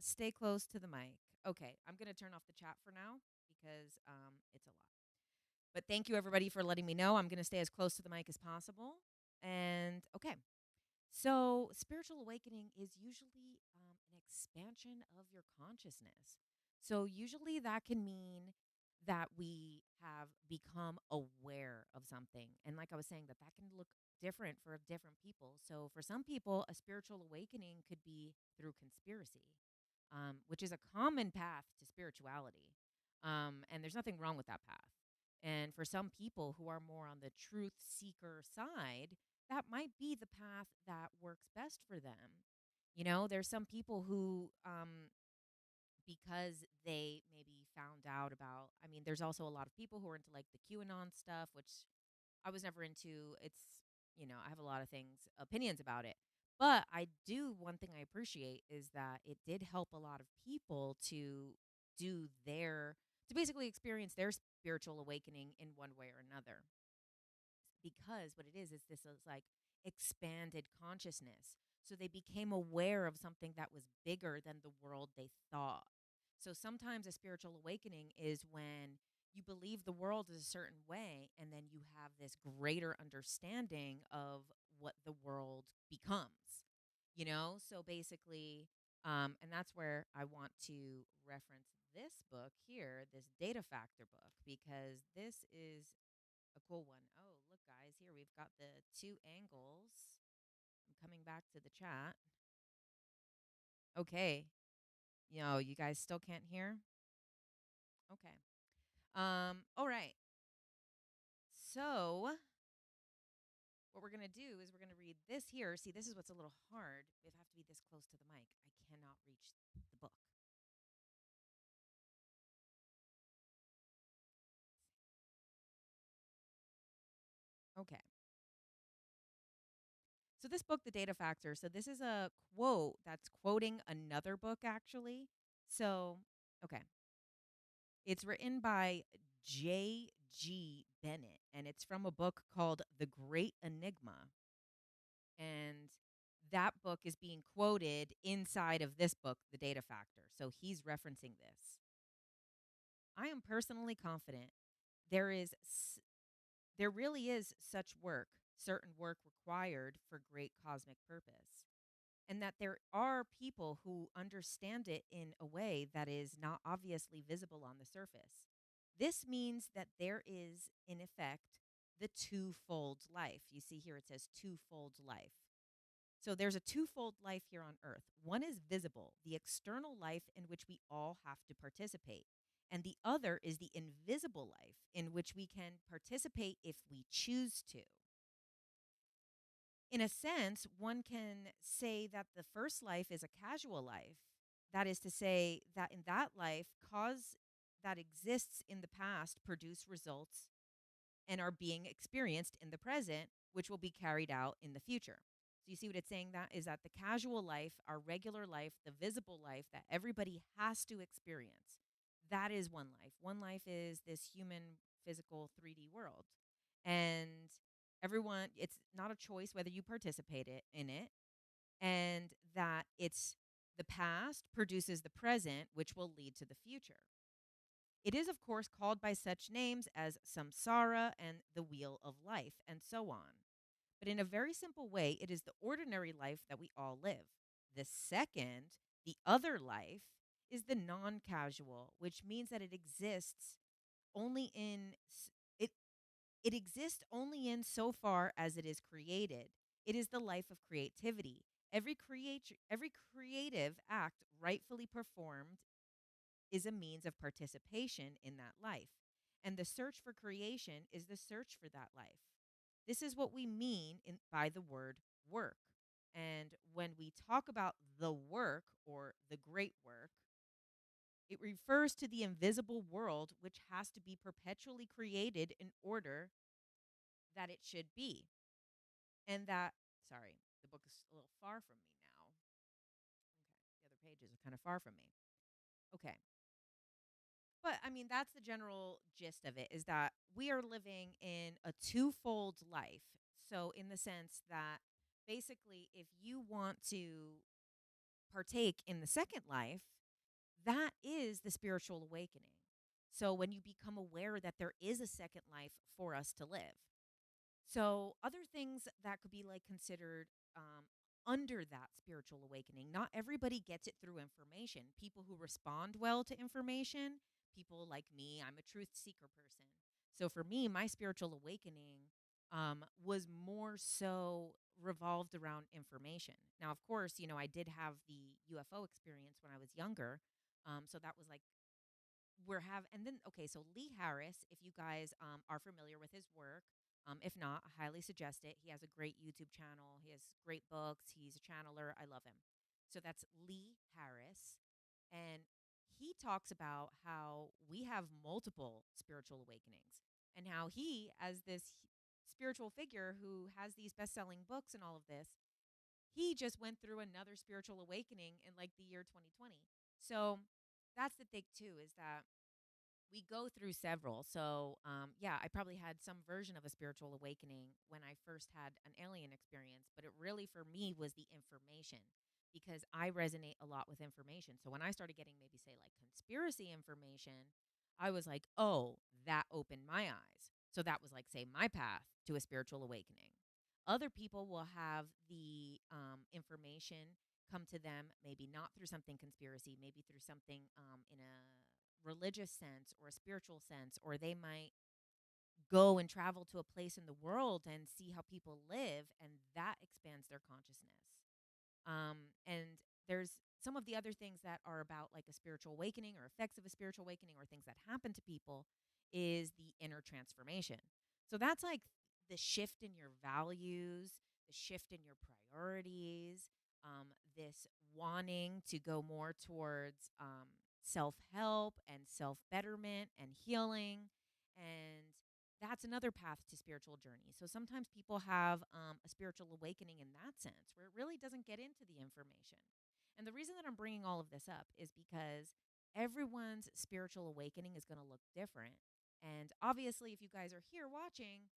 stay close to the mic. Okay, I'm going to turn off the chat for now because it's a lot. But thank you, everybody, for letting me know. I'm going to stay as close to the mic as possible. And okay, so spiritual awakening is usually an expansion of your consciousness. So usually that can mean that we have become aware of something. And like I was saying, that can look different for different people. So for some people, a spiritual awakening could be through conspiracy, which is a common path to spirituality. And there's nothing wrong with that path. And for some people who are more on the truth seeker side, that might be the path that works best for them. You know, there's some people who, because they maybe found out about, I mean, there's also a lot of people who are into like the QAnon stuff, which I was never into. I have a lot of opinions about it. But one thing I appreciate is that it did help a lot of people do to basically experience their spiritual awakening in one way or another, because what it is this is like expanded consciousness. So they became aware of something that was bigger than the world they thought. So sometimes a spiritual awakening is when you believe the world is a certain way, and then you have this greater understanding of what the world becomes. So basically, and that's where I want to reference this book here, this data factor book, because this is a cool one. Oh, look, guys, here we've got the two angles. I'm coming back to the chat. Okay. You guys still can't hear? Okay. All right. So what we're gonna do is we're gonna read this here. See, this is what's a little hard. We have to be this close to the mic. I cannot reach the book. Okay. So this book, The Data Factor. So this is a quote that's quoting another book, actually. So, okay. It's written by J.G. Bennett, and it's from a book called The Great Enigma. And that book is being quoted inside of this book, The Data Factor. So he's referencing this. I am personally confident there there really is such work, certain work required for great cosmic purpose, and that there are people who understand it in a way that is not obviously visible on the surface. This means that there is, in effect, the twofold life. You see here it says twofold life. So there's a twofold life here on earth. One is visible, the external life in which we all have to participate. And the other is the invisible life in which we can participate if we choose to. In a sense, one can say that the first life is a casual life. That is to say, that in that life, cause that exists in the past produce results and are being experienced in the present, which will be carried out in the future. So you see what it's saying? That is that the casual life, our regular life, the visible life that everybody has to experience, that is one life. One life is this human, physical, 3D world. And everyone, it's not a choice whether you participate in it, and that it's the past produces the present, which will lead to the future. It is, of course, called by such names as samsara and the wheel of life, and so on. But in a very simple way, it is the ordinary life that we all live. The second, the other life, is the non casual, which means that only in it it exists only in so far as it is created. It is the life of creativity. Every creative act rightfully performed is a means of participation in that life. And the search for creation is the search for that life. This is what we mean by the word work. And when we talk about the work or the great work, it refers to the invisible world which has to be perpetually created in order that it should be. And that, sorry, the book is a little far from me now. Okay, the other pages are kind of far from me. Okay. But I mean, that's the general gist of it, is that we are living in a twofold life. So, in the sense that basically, if you want to partake in the second life, that is the spiritual awakening. So when you become aware that there is a second life for us to live. So other things that could be like considered under that spiritual awakening, not everybody gets it through information. People who respond well to information, people like me, I'm a truth seeker person. So for me, my spiritual awakening was more so revolved around information. Now, of course, I did have the UFO experience when I was younger. So that was like and then okay, so Lee Harris, if you guys are familiar with his work, if not, I highly suggest it. He has a great YouTube channel. He has great books. He's a channeler. I love him. So that's Lee Harris, and he talks about how we have multiple spiritual awakenings, and how he, as this spiritual figure who has these best-selling books and all of this, he just went through another spiritual awakening in like the year 2020. So that's the thing too, is that we go through several. So, yeah, I probably had some version of a spiritual awakening when I first had an alien experience, but it really, for me, was the information because I resonate a lot with information. So, when I started getting maybe, say, like conspiracy information, I was like, oh, that opened my eyes. So, that was like, say, my path to a spiritual awakening. Other people will have the information come to them, maybe not through something conspiracy, maybe through something in a religious sense or a spiritual sense, or they might go and travel to a place in the world and see how people live, and that expands their consciousness. And there's some of the other things that are about like a spiritual awakening or effects of a spiritual awakening or things that happen to people is the inner transformation. So that's like the shift in your values, the shift in your priorities, this wanting to go more towards self help and self betterment and healing. And that's another path to spiritual journey. So sometimes people have a spiritual awakening in that sense, where it really doesn't get into the information. And the reason that I'm bringing all of this up is because everyone's spiritual awakening is going to look different. And obviously, if you guys are here watching,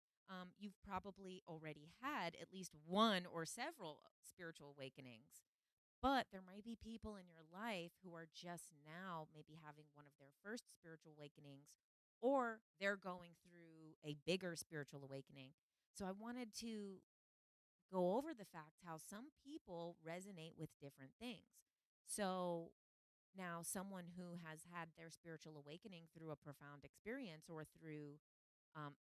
you've probably already had at least one or several spiritual awakenings. But there might be people in your life who are just now maybe having one of their first spiritual awakenings, or they're going through a bigger spiritual awakening. So I wanted to go over the fact how some people resonate with different things. So now, someone who has had their spiritual awakening through a profound experience or through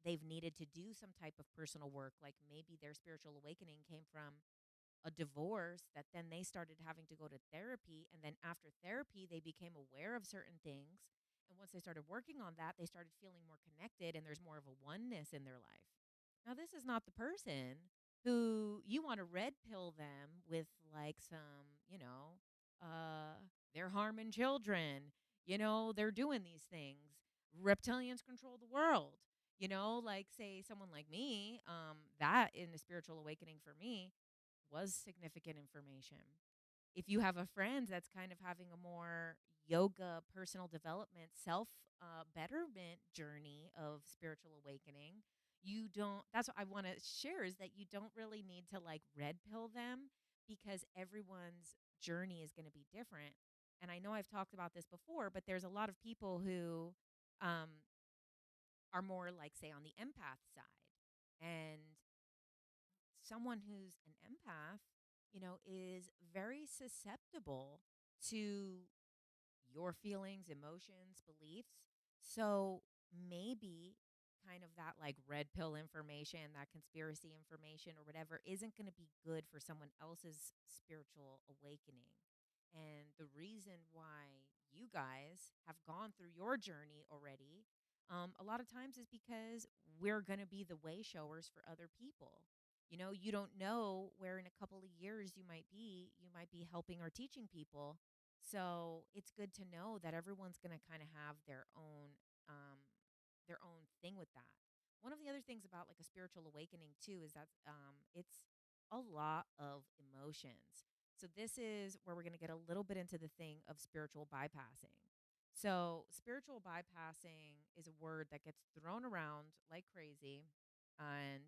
they've needed to do some type of personal work, like maybe their spiritual awakening came from a divorce that then they started having to go to therapy. And then after therapy, they became aware of certain things. And once they started working on that, they started feeling more connected and there's more of a oneness in their life. Now, this is not the person who you want to red pill them with like some, they're harming children, they're doing these things. Reptilians control the world. Like say someone like me, that in a spiritual awakening for me was significant information. If you have a friend that's kind of having a more yoga, personal development, self betterment journey of spiritual awakening, you don't, that's what I want to share is that you don't really need to like red pill them because everyone's journey is going to be different. And I know I've talked about this before, but there's a lot of people who um, are more like, say, on the empath side. And someone who's an empath, is very susceptible to your feelings, emotions, beliefs. So maybe kind of that like red pill information, that conspiracy information or whatever isn't going to be good for someone else's spiritual awakening. And the reason why you guys have gone through your journey already, a lot of times is because we're going to be the way showers for other people. You don't know where in a couple of years you might be. You might be helping or teaching people, so it's good to know that everyone's going to kind of have their own thing with that. One of the other things about like a spiritual awakening too is that it's a lot of emotions. So this is where we're going to get a little bit into the thing of spiritual bypassing. So spiritual bypassing is a word that gets thrown around like crazy, and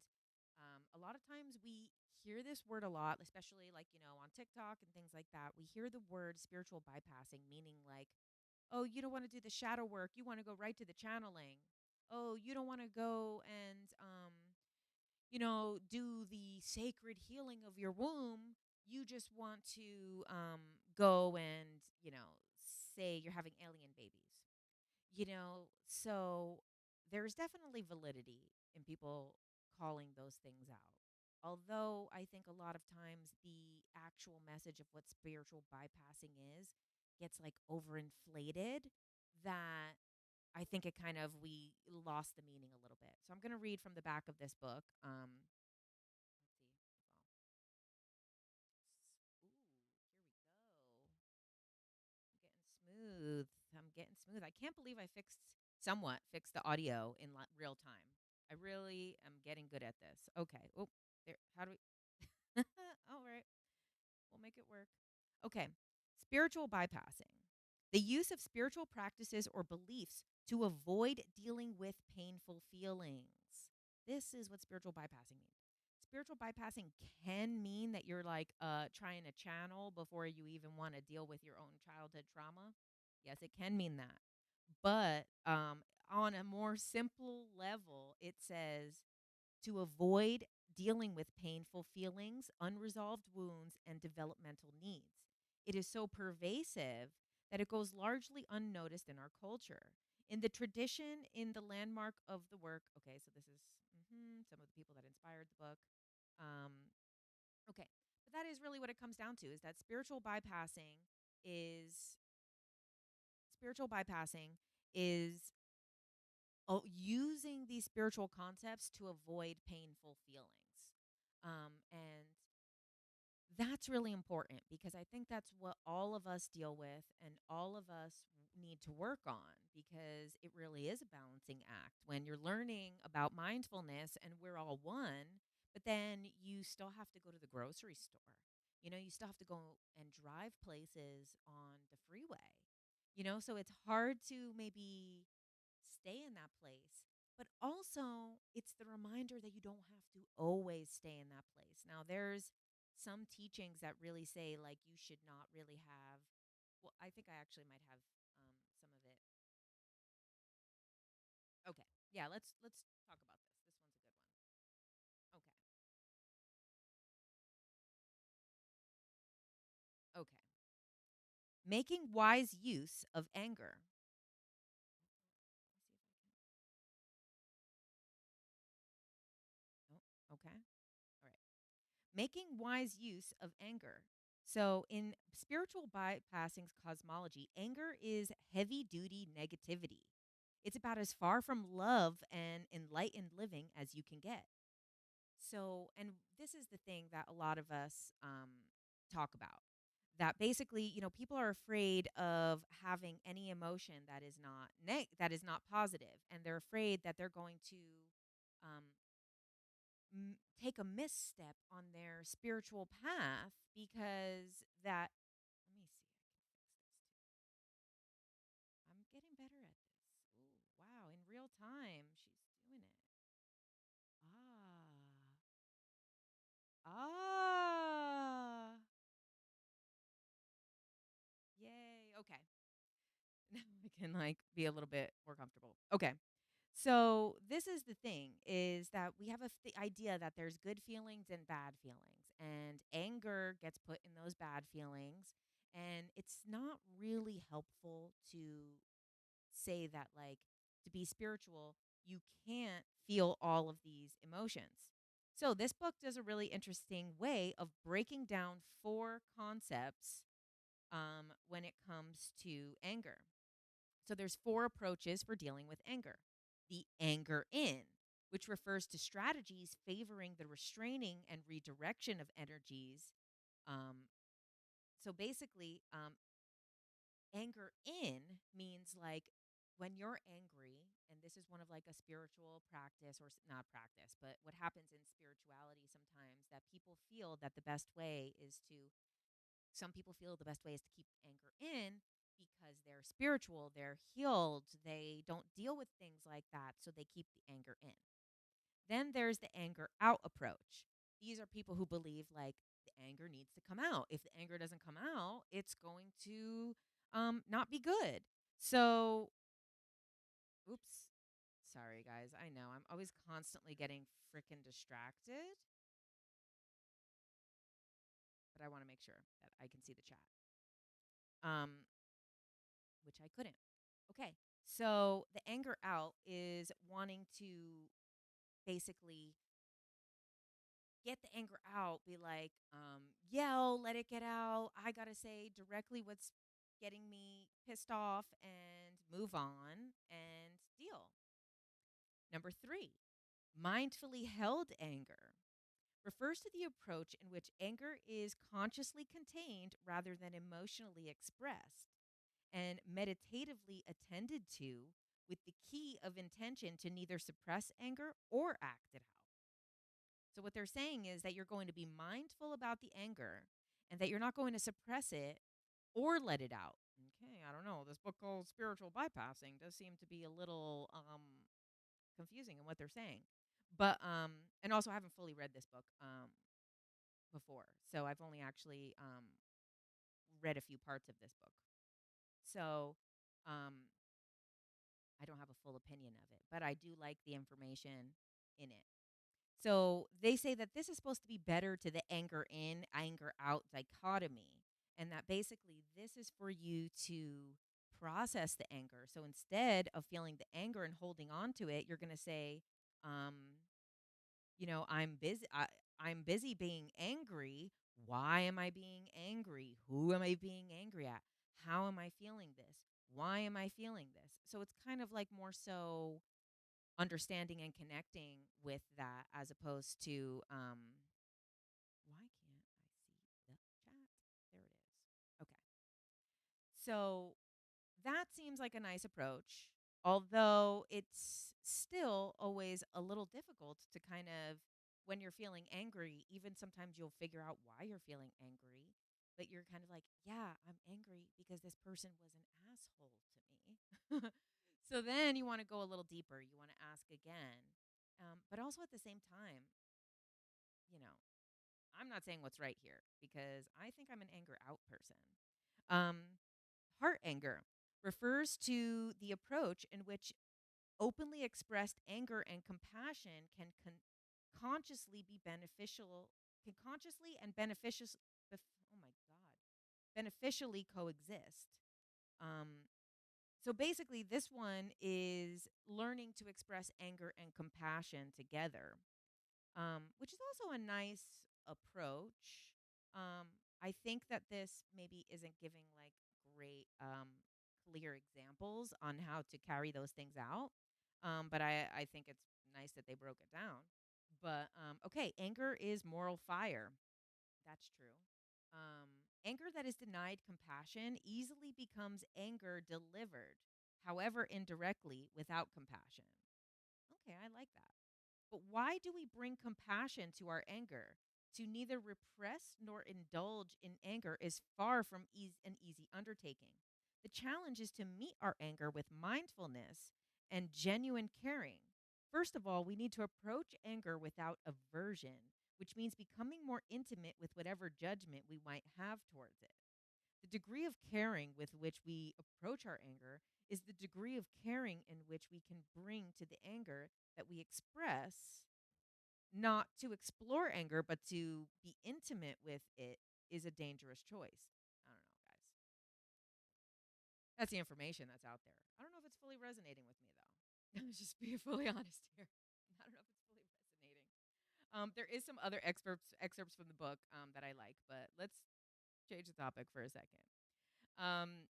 A lot of times we hear this word a lot, especially like, on TikTok and things like that. We hear the word spiritual bypassing, meaning like, oh, you don't want to do the shadow work. You want to go right to the channeling. Oh, you don't want to go and, do the sacred healing of your womb. You just want to go and, say you're having alien babies. So there's definitely validity in people calling those things out. Although I think a lot of times the actual message of what spiritual bypassing is gets like overinflated, that I think it kind of, we lost the meaning a little bit. So I'm going to read from the back of this book. Let's see. Well, ooh, here we go. I'm getting smooth. I'm getting smooth. I can't believe I somewhat fixed the audio in real time. I really am getting good at this. Okay. Oh, there. How do we? All right. We'll make it work. Okay. Spiritual bypassing. The use of spiritual practices or beliefs to avoid dealing with painful feelings. This is what spiritual bypassing means. Spiritual bypassing can mean that you're like trying to channel before you even want to deal with your own childhood trauma. Yes, it can mean that. But on a more simple level, it says to avoid dealing with painful feelings, unresolved wounds, and developmental needs. It is so pervasive that it goes largely unnoticed in our culture. In the tradition, in the landmark of the work, okay, so this is some of the people that inspired the book. Um, okay, but that is really what it comes down to, is that is spiritual bypassing is using these spiritual concepts to avoid painful feelings. And that's really important, because I think that's what all of us deal with and all of us need to work on, because it really is a balancing act when you're learning about mindfulness and we're all one, but then you still have to go to the grocery store. You still have to go and drive places on the freeway. So it's hard to maybe stay in that place. But also, it's the reminder that you don't have to always stay in that place. Now, there's some teachings that really say, like, you should not really have. Well, I think I actually might have some of it. Okay, yeah, let's talk about this. This one's a good one. Okay, okay. Making wise use of anger. Let's see if I can. Oh, okay. All right. Making wise use of anger. So, in spiritual bypassing's cosmology, anger is heavy duty negativity. It's about as far from love and enlightened living as you can get. So, and this is the thing that a lot of us talk about, that basically, people are afraid of having any emotion that is not that is not positive, and they're afraid that they're going to um, take a misstep on their spiritual path, because that, let me see, I can fix this too. I'm getting better at this. Ooh, wow, in real time, she's doing it. Ah. Ah. Yay. Okay. Now I can like be a little bit more comfortable. Okay. So this is the thing, is that we have the idea that there's good feelings and bad feelings, and anger gets put in those bad feelings, and it's not really helpful to say that, like, to be spiritual you can't feel all of these emotions. So this book does a really interesting way of breaking down four concepts when it comes to anger. So there's four approaches for dealing with anger. The anger in, which refers to strategies favoring the restraining and redirection of energies. Um, so basically, anger in means like when you're angry, and this is one of like a spiritual practice, or not practice, but what happens in spirituality sometimes, that people feel that the best way is to, some people feel the best way is to keep anger in, because they're spiritual, they're healed, they don't deal with things like that, so they keep the anger in. Then there's the anger out approach. These are people who believe like the anger needs to come out. If the anger doesn't come out, it's going to not be good. So, oops. Sorry, guys. I know I'm always constantly getting freaking distracted, but I want to make sure that I can see the chat. Um, which I couldn't. Okay. So the anger out is wanting to basically get the anger out, be like, yell, let it get out. I got to say directly what's getting me pissed off and move on and deal. Number 3, mindfully held anger refers to the approach in which anger is consciously contained rather than emotionally expressed and meditatively attended to with the key of intention to neither suppress anger or act it out. So, what they're saying is that you're going to be mindful about the anger and that you're not going to suppress it or let it out. Okay, I don't know. This book called Spiritual Bypassing does seem to be a little confusing in what they're saying. But and also I haven't fully read this book before. So I've only actually read a few parts of this book. So um I don't have a full opinion of it, but I do like the information in it. So they say that this is supposed to be better to the anger in, anger out dichotomy, and that basically this is for you to process the anger. So instead of feeling the anger and holding on to it, you're going to say, um, I'm busy. I'm busy being angry. Why am I being angry? Who am I being angry at? How am I feeling this? Why am I feeling this? So it's kind of like more so understanding and connecting with that as opposed to why can't I see the chat? There it is. Okay. So that seems like a nice approach, although it's still always a little difficult to kind of, when you're feeling angry, even sometimes you'll figure out why you're feeling angry, but you're kind of like, yeah, I'm angry because this person was an asshole to me. So then you want to go a little deeper. You want to ask again. But also at the same time, you know, I'm not saying what's right here because I think I'm an anger out person. Um, Heart anger refers to the approach in which openly expressed anger and compassion can consciously be beneficial, can consciously and oh my God, beneficially coexist. Um, so basically, this one is learning to express anger and compassion together, which is also a nice approach. I think that this maybe isn't giving like great clear examples on how to carry those things out. But I think it's nice that they broke it down. But okay, anger is moral fire. That's true. Anger that is denied compassion easily becomes anger delivered, however indirectly, without compassion. Okay, I like that. But why do we bring compassion to our anger? To neither repress nor indulge in anger is far from an easy undertaking. The challenge is to meet our anger with mindfulness and genuine caring. First of all, we need to approach anger without aversion, which means becoming more intimate with whatever judgment we might have towards it. The degree of caring with which we approach our anger is the degree of caring in which we can bring to the anger that we express. Not to explore anger, but to be intimate with it is a dangerous choice. I don't know, guys. That's the information that's out there. I don't know if it's fully resonating with me, though. Let's just be fully honest here. I don't know if it's fully resonating. There is some other excerpts from the book that I like, but let's change the topic for a second. Um,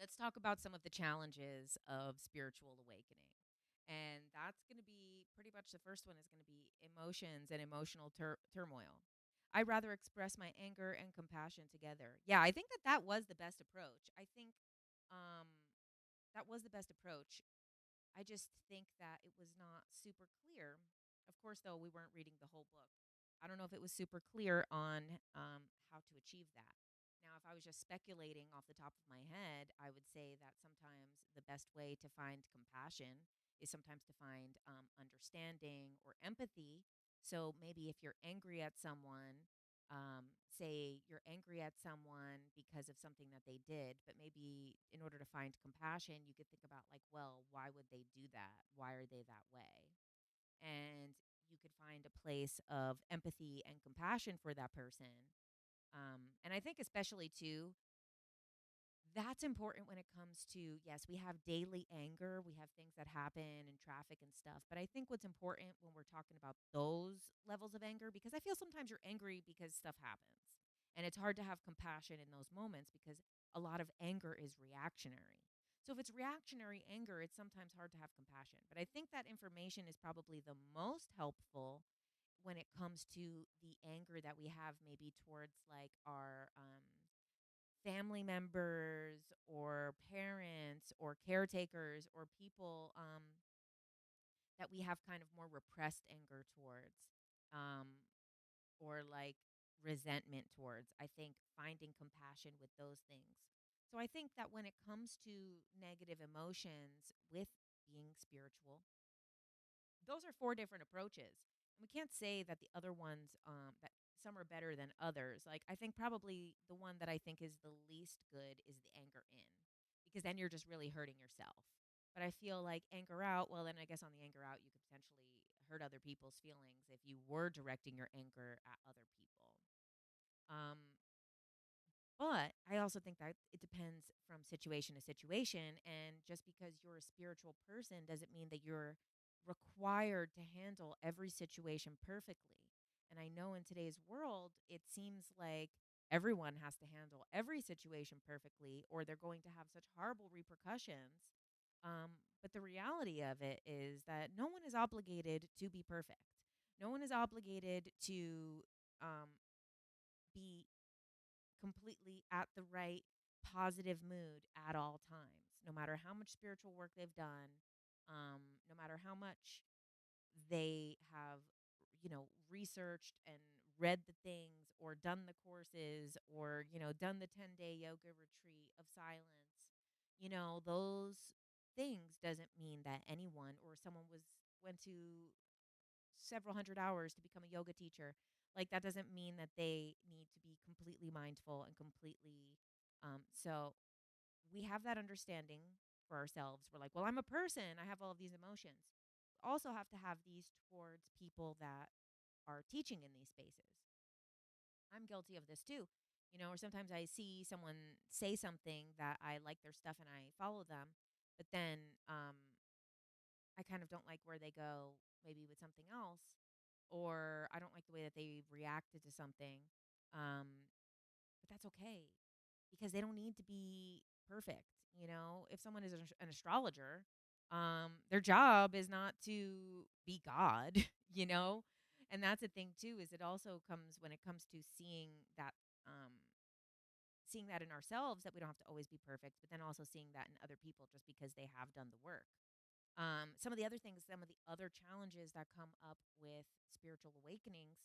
let's talk about some of the challenges of spiritual awakening. And that's going to be pretty much the first one is going to be emotions and emotional turmoil. I rather express my anger and compassion together. Yeah, I think that that was the best approach. I think um, that was the best approach. I just think that it was not super clear. Of course, though, we weren't reading the whole book. I don't know if it was super clear on how to achieve that. Now, if I was just speculating off the top of my head, I would say that sometimes the best way to find compassion is sometimes to find understanding or empathy. So maybe if you're angry at someone, say you're angry at someone because of something that they did, but maybe in order to find compassion, you could think about, like, well, why would they do that? Why are they that way? And you could find a place of empathy and compassion for that person. And I think, especially too, that's important when it comes to, yes, we have daily anger, we have things that happen in traffic and stuff. But I think what's important when we're talking about those levels of anger, because I feel sometimes you're angry because stuff happens. And it's hard to have compassion in those moments because a lot of anger is reactionary. So if it's reactionary anger, it's sometimes hard to have compassion. But I think that information is probably the most helpful when it comes to the anger that we have, maybe towards like our family members or parents or caretakers or people, that we have kind of more repressed anger towards, um, or like resentment towards. I think finding compassion with those things. So I think that when it comes to negative emotions with being spiritual, those are four different approaches. And we can't say that the other ones, that some are better than others. Like, I think probably the one that I think is the least good is the anger in, because then you're just really hurting yourself. But I feel like anger out, well, then I guess on the anger out, you could potentially hurt other people's feelings if you were directing your anger at other people. Um, but I also think that it depends from situation to situation. And just because you're a spiritual person doesn't mean that you're required to handle every situation perfectly. And I know in today's world, it seems like everyone has to handle every situation perfectly, or they're going to have such horrible repercussions. But the reality of it is that no one is obligated to be perfect. No one is obligated to um, be completely at the right positive mood at all times, no matter how much spiritual work they've done, no matter how much they have, researched and read the things or done the courses or, done the 10-day yoga retreat of silence. Those things doesn't mean that anyone or someone went to several hundred hours to become a yoga teacher. Like, that doesn't mean that they need to be completely mindful and completely, so we have that understanding for ourselves. We're like, well, I'm a person, I have all of these emotions. We also have to have these towards people that are teaching in these spaces. I'm guilty of this too. Or sometimes I see someone say something that I like their stuff and I follow them, but then I kind of don't like where they go, maybe with something else, or I don't like the way that they reacted to something. Um, but that's okay, because they don't need to be perfect. If someone is an astrologer, their job is not to be God, you know? And that's the thing too, is it also comes when it comes to um, seeing that in ourselves, that we don't have to always be perfect, but then also seeing that in other people just because they have done the work. Some of the other challenges that come up with spiritual awakenings,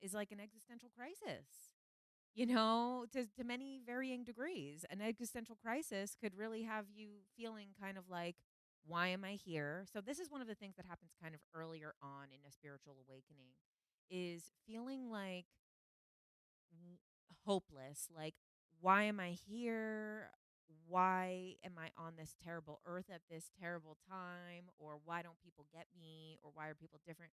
is like an existential crisis. To many varying degrees. An existential crisis could really have you feeling kind of like, why am I here? So this is one of the things that happens kind of earlier on in a spiritual awakening, is feeling like w- hopeless. Like, why am I here? Why am I on this terrible earth at this terrible time? Or why don't people get me? Or why are people different?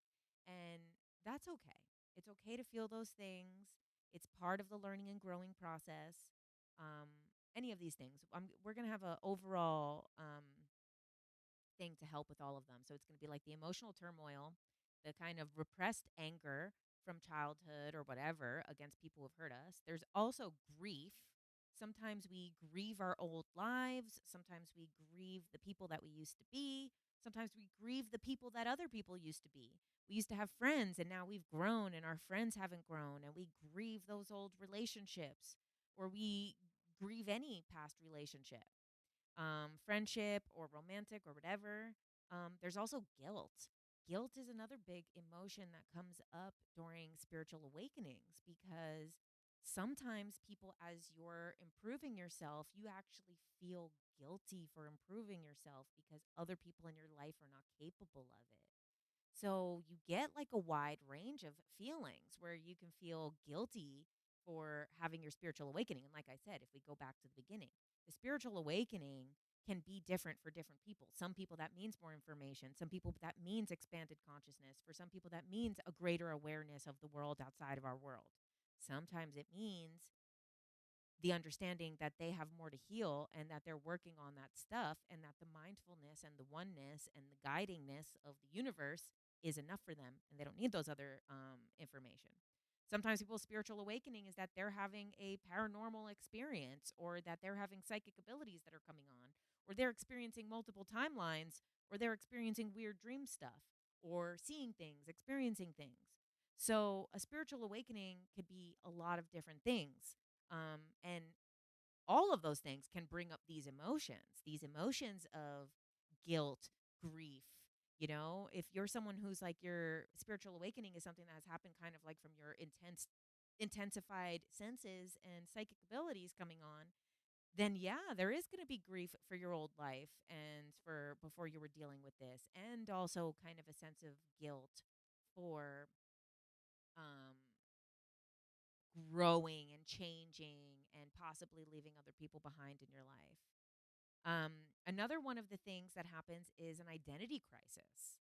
And that's okay. It's okay to feel those things. It's part of the learning and growing process. Um, any of these things. We're going to have an overall thing to help with all of them. So it's going to be like the emotional turmoil, the kind of repressed anger from childhood or whatever against people who have hurt us. There's also grief. Sometimes we grieve our old lives. Sometimes we grieve the people that we used to be. Sometimes we grieve the people that other people used to be. We used to have friends and now we've grown and our friends haven't grown, and we grieve those old relationships, or we grieve any past relationship, friendship or romantic or whatever. There's also guilt. Guilt is another big emotion that comes up during spiritual awakenings, because Sometimes people, as you're improving yourself, you actually feel guilty for improving yourself because other people in your life are not capable of it. So you get like a wide range of feelings where you can feel guilty for having your spiritual awakening. And like I said, if we go back to the beginning, the spiritual awakening can be different for different people. Some people that means more information. Some people that means expanded consciousness. For some people that means a greater awareness of the world outside of our world. Sometimes it means the understanding that they have more to heal and that they're working on that stuff, and that the mindfulness and the oneness and the guidingness of the universe is enough for them and they don't need those other information. Sometimes people's spiritual awakening is that they're having a paranormal experience, or that they're having psychic abilities that are coming on, or they're experiencing multiple timelines, or they're experiencing weird dream stuff, or seeing things, experiencing things. So a spiritual awakening could be a lot of different things. And all of those things can bring up these emotions of guilt, grief. You know, if you're someone who's like, your spiritual awakening is something that has happened kind of like from your intensified senses and psychic abilities coming on, then yeah, there is going to be grief for your old life and for before you were dealing with this, and also kind of a sense of guilt for um growing and changing and possibly leaving other people behind in your life. Another one of the things that happens is an identity crisis.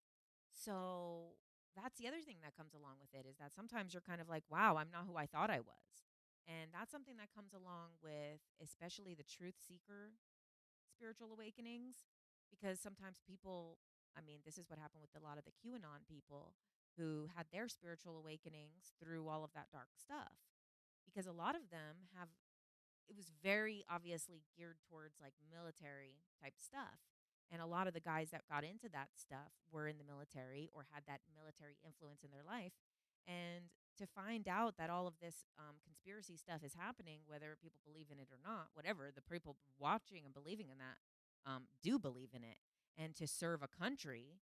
So that's the other thing that comes along with it, is that sometimes you're kind of like, wow, I'm not who I thought I was. And that's something that comes along with especially the truth seeker spiritual awakenings, because sometimes people, I mean, this is what happened with a lot of the QAnon people who had their spiritual awakenings through all of that dark stuff, because a lot of them have, it was very obviously geared towards like military type stuff. And a lot of the guys that got into that stuff were in the military or had that military influence in their life. And to find out that all of this conspiracy stuff is happening, whether people believe in it or not, whatever, the people watching and believing in that do believe in it. And to serve a country,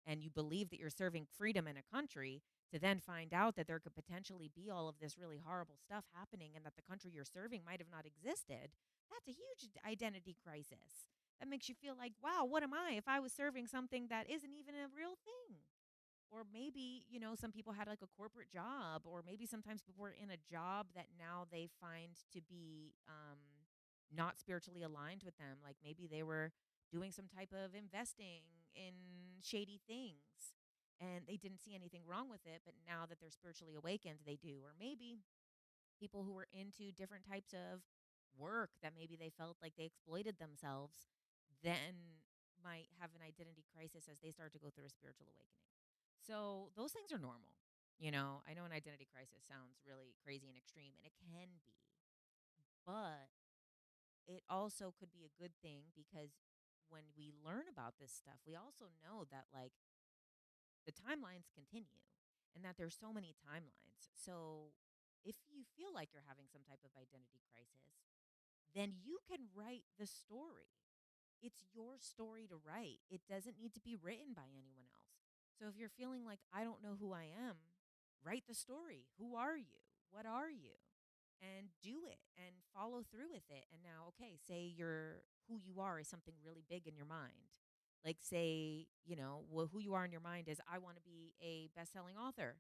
and you believe that you're serving freedom in a country, to then find out that there could potentially be all of this really horrible stuff happening and that the country you're serving might have not existed, that's a huge identity crisis. That makes you feel like, wow, what am I if I was serving something that isn't even a real thing? Or maybe, you know, some people had like a corporate job, or maybe sometimes people were in a job that now they find to be not spiritually aligned with them. Like maybe they were doing some type of investing in shady things and they didn't see anything wrong with it, but now that they're spiritually awakened, they do. Or maybe people who were into different types of work that maybe they felt like they exploited themselves, then might have an identity crisis as they start to go through a spiritual awakening. So those things are normal. You know, I know an identity crisis sounds really crazy and extreme, and it can be, but it also could be a good thing, because when we learn about this stuff, we also know that like the timelines continue and that there's so many timelines. So if you feel like you're having some type of identity crisis, then you can write the story. It's your story to write. It doesn't need to be written by anyone else. So if you're feeling like, I don't know who I am, write the story. Who are you? What are you? And do it and follow through with it. And now, okay, say who you are is something really big in your mind. Like, say, you know, well, who you are in your mind is, I want to be a best selling author.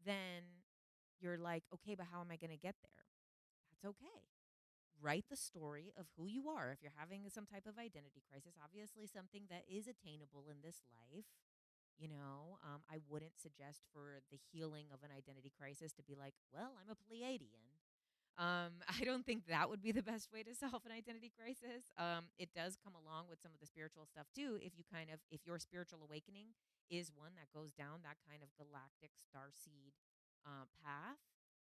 Then you're like, okay, but how am I going to get there? That's okay. Write the story of who you are. If you're having some type of identity crisis, obviously something that is attainable in this life. You know, I wouldn't suggest for the healing of an identity crisis to be like, well, I'm a Pleiadian. I don't think that would be the best way to solve an identity crisis. It does come along with some of the spiritual stuff too. If your spiritual awakening is one that goes down that kind of galactic starseed path,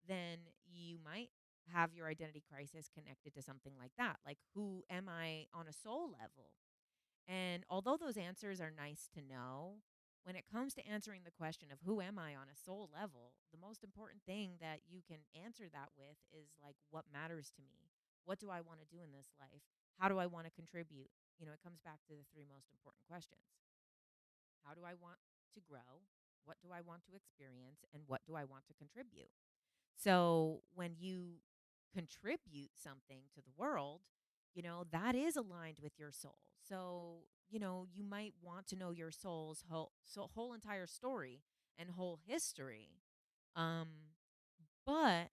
then you might have your identity crisis connected to something like that. Like, who am I on a soul level? And although those answers are nice to know, when it comes to answering the question of who am I on a soul level, the most important thing that you can answer that with is like, what matters to me? What do I want to do in this life? How do I want to contribute? You know, it comes back to the three most important questions. How do I want to grow? What do I want to experience? And what do I want to contribute? So when you contribute something to the world, that is aligned with your soul. So, you might want to know your soul's whole entire story and whole history. Um, but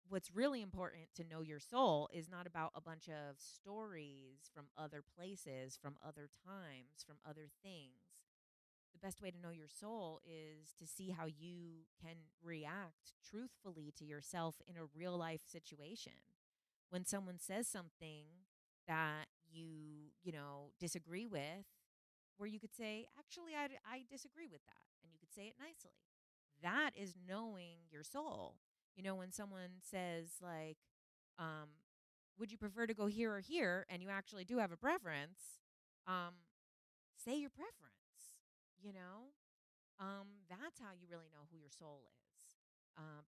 what's really important to know your soul is not about a bunch of stories from other places, from other times, from other things. The best way to know your soul is to see how you can react truthfully to yourself in a real life situation. When someone says something that disagree with, where you could say, actually, I disagree with that. And you could say it nicely. That is knowing your soul. When someone says, like, um, would you prefer to go here or here? And you actually do have a preference, um, say your preference, you know? That's how you really know who your soul is.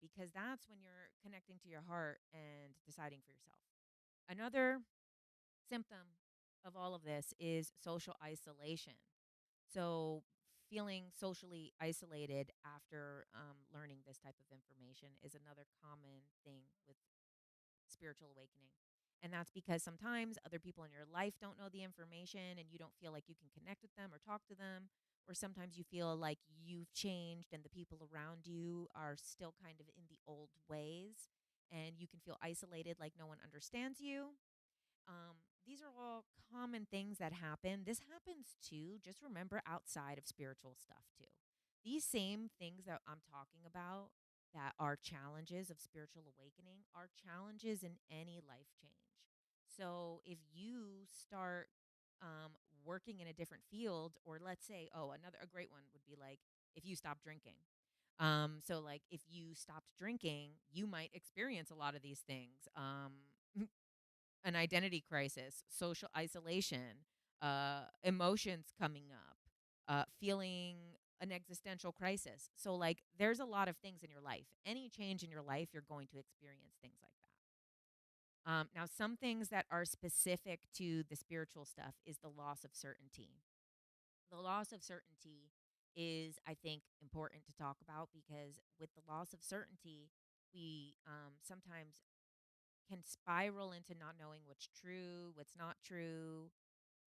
Because that's when you're connecting to your heart and deciding for yourself. Another symptom of all of this is social isolation. So, feeling socially isolated after learning this type of information is another common thing with spiritual awakening. And that's because sometimes other people in your life don't know the information and you don't feel like you can connect with them or talk to them. Or sometimes you feel like you've changed and the people around you are still kind of in the old ways. And you can feel isolated, like no one understands you. These are all common things that happen. This happens too. Just remember, outside of spiritual stuff too. These same things that I'm talking about that are challenges of spiritual awakening are challenges in any life change. So if you start working in a different field, or let's say, a great one would be like if you stop drinking. So like if you stopped drinking, you might experience a lot of these things. An identity crisis, social isolation, emotions coming up, feeling an existential crisis. So, like, there's a lot of things in your life. Any change in your life, you're going to experience things like that. Now, some things that are specific to the spiritual stuff is the loss of certainty. The loss of certainty is, I think, important to talk about because with the loss of certainty, we sometimes can spiral into not knowing what's true, what's not true.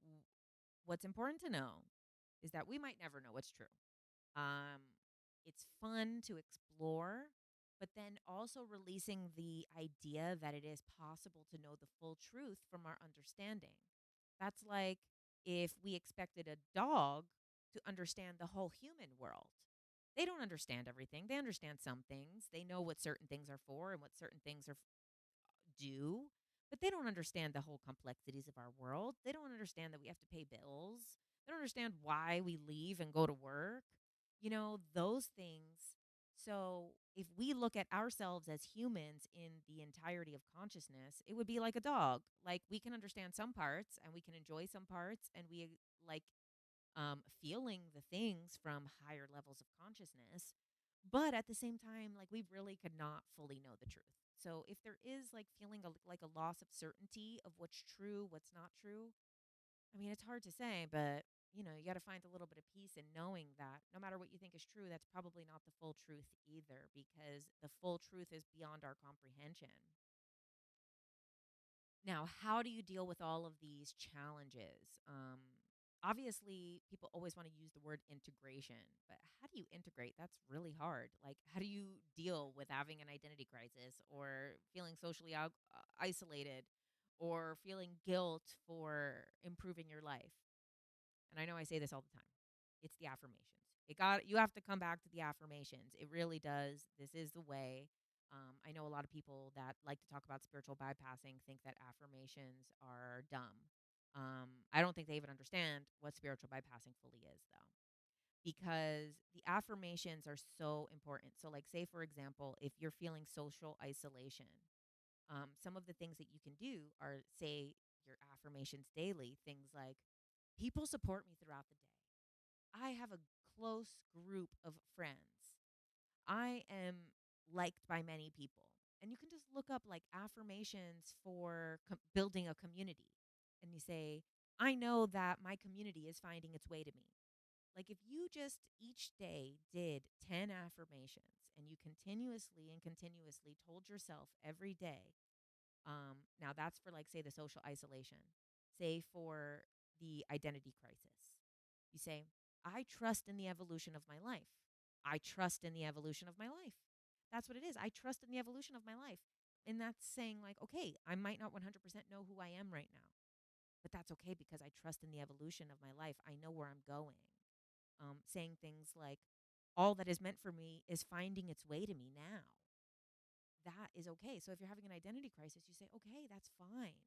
W- What's important to know is that we might never know what's true. Um, it's fun to explore, but then also releasing the idea that it is possible to know the full truth from our understanding. That's like if we expected a dog to understand the whole human world. They don't understand everything. They understand some things. They know what certain things are for and what certain things are do, but they don't understand the whole complexities of our world. They don't understand that we have to pay bills. They don't understand why we leave and go to work. Those things. So, if we look at ourselves as humans in the entirety of consciousness, it would be like a dog. Like we can understand some parts and we can enjoy some parts and we like feeling the things from higher levels of consciousness. But at the same time, like we really could not fully know the truth. So if there is like feeling like a loss of certainty of what's true, what's not true, I mean, it's hard to say, but you got to find a little bit of peace in knowing that no matter what you think is true, that's probably not the full truth either, because the full truth is beyond our comprehension. Now, how do you deal with all of these challenges? Obviously, people always want to use the word integration, but how do you integrate? That's really hard. Like, how do you deal with having an identity crisis or feeling socially isolated or feeling guilt for improving your life? And I know I say this all the time. It's the affirmations. You have to come back to the affirmations. It really does. This is the way. I know a lot of people that like to talk about spiritual bypassing think that affirmations are dumb. I don't think they even understand what spiritual bypassing fully is, though, because the affirmations are so important. So, like, say, for example, if you're feeling social isolation, some of the things that you can do are say your affirmations daily, things like, people support me throughout the day. I have a close group of friends. I am liked by many people. And you can just look up like affirmations for building a community. And you say, I know that my community is finding its way to me. Like if you just each day did 10 affirmations and you continuously and continuously told yourself every day, now that's for like, say, the social isolation, say for the identity crisis. You say, I trust in the evolution of my life. I trust in the evolution of my life. That's what it is. I trust in the evolution of my life. And that's saying, like, okay, I might not 100% know who I am right now, but that's okay because I trust in the evolution of my life. I know where I'm going. Saying things like, all that is meant for me is finding its way to me now. That is okay. So if you're having an identity crisis, you say, okay, that's fine.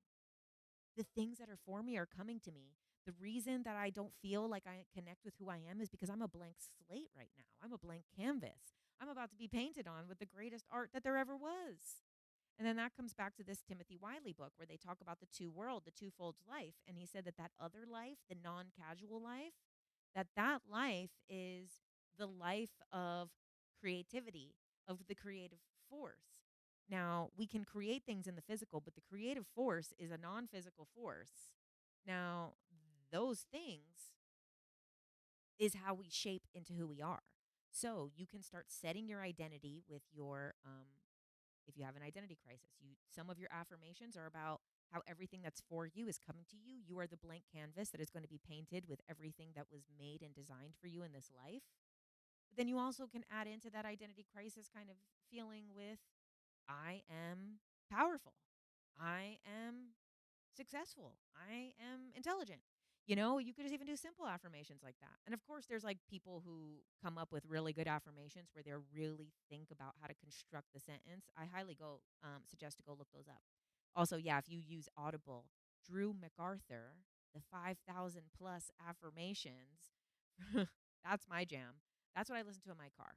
The things that are for me are coming to me. The reason that I don't feel like I connect with who I am is because I'm a blank slate right now. I'm a blank canvas. I'm about to be painted on with the greatest art that there ever was. And then that comes back to this Timothy Wiley book where they talk about the two world, the twofold life. And he said that that other life, the non-casual life, that life is the life of creativity, of the creative force. Now, we can create things in the physical, but the creative force is a non-physical force. Now, those things is how we shape into who we are. So you can start setting your identity with your if you have an identity crisis. Some of your affirmations are about how everything that's for you is coming to you. You are the blank canvas that is going to be painted with everything that was made and designed for you in this life. But then you also can add into that identity crisis kind of feeling with, I am powerful. I am successful. I am intelligent. You could just even do simple affirmations like that. And of course, there's like people who come up with really good affirmations where they really think about how to construct the sentence. I highly go suggest to go look those up. Also, yeah, if you use Audible, Drew MacArthur, the 5,000 plus affirmations, that's my jam. That's what I listen to in my car.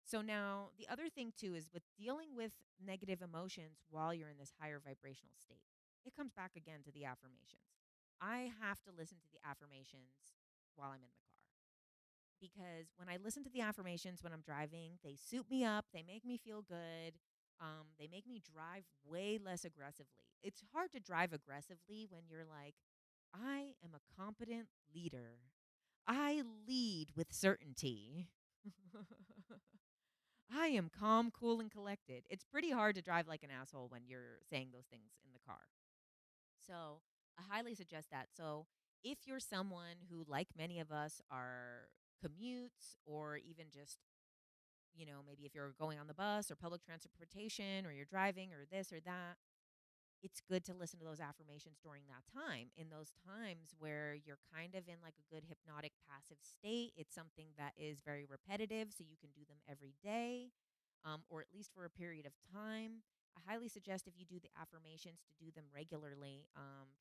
So now the other thing too is with dealing with negative emotions while you're in this higher vibrational state. It comes back again to the affirmations. I have to listen to the affirmations while I'm in the car because when I listen to the affirmations when I'm driving, they suit me up, they make me feel good. They make me drive way less aggressively. It's hard to drive aggressively when you're like, I am a competent leader. I lead with certainty. I am calm, cool, and collected. It's pretty hard to drive like an asshole when you're saying those things in the car. So I highly suggest that. So if you're someone who, like many of us, are commutes or even just, maybe if you're going on the bus or public transportation or you're driving or this or that, it's good to listen to those affirmations during that time. In those times where you're kind of in like a good hypnotic passive state, it's something that is very repetitive, so you can do them every day, or at least for a period of time. I highly suggest if you do the affirmations to do them regularly.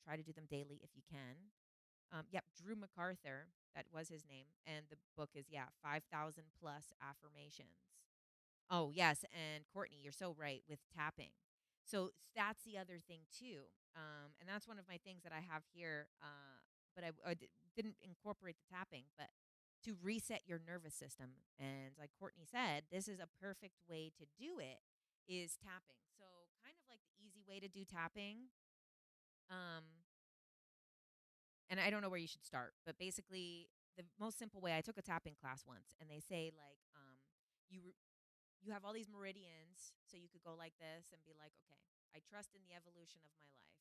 Try to do them daily if you can. Yep, Drew MacArthur, that was his name, and the book is 5,000 plus affirmations. Oh, yes, and Courtney, you're so right with tapping. So that's the other thing too, and that's one of my things that I have here. But didn't incorporate the tapping, but to reset your nervous system. And like Courtney said, this is a perfect way to do it. Is tapping. So kind of like the easy way to do tapping. Um, and I don't know where you should start, but basically the most simple way. I took a tapping class once, and they say like you you have all these meridians, so you could go like this and be like, okay, I trust in the evolution of my life.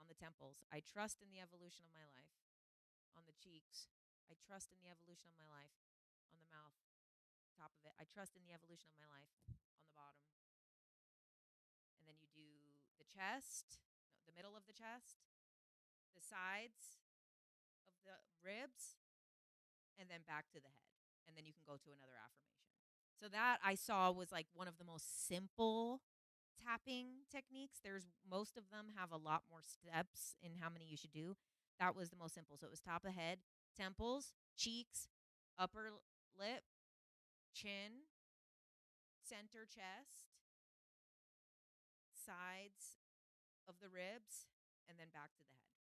On the temples, I trust in the evolution of my life. On the cheeks, I trust in the evolution of my life. On the mouth, top of it, I trust in the evolution of my life. On the bottom, and then you do the chest, no, the middle of the chest, the sides of the ribs, and then back to the head. And then you can go to another affirmation. So that I saw was like one of the most simple tapping techniques. There's most of them have a lot more steps in how many you should do. That was the most simple. So it was top of head, temples, cheeks, upper lip, chin, center chest, sides of the ribs, and then back to the head.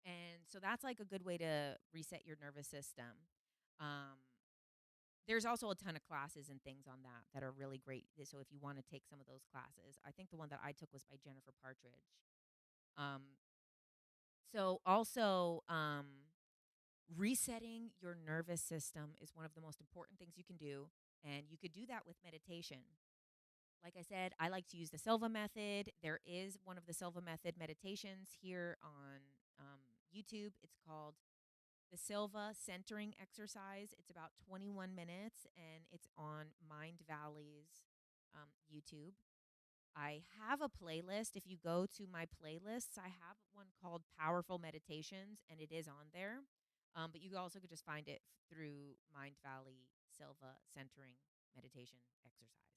And so that's like a good way to reset your nervous system. Um, there's also a ton of classes and things on that are really great. So if you want to take some of those classes, I think the one that I took was by Jennifer Partridge. Um, so also, resetting your nervous system is one of the most important things you can do. And you could do that with meditation. Like I said, I like to use the Silva method. There is one of the Silva method meditations here on YouTube. It's called the Silva centering exercise. It's about 21 minutes and it's on Mind Valley's YouTube. I have a playlist. If you go to my playlists, I have one called Powerful Meditations, and it is on there. But you also could just find it through Mind Valley Silva centering meditation exercise.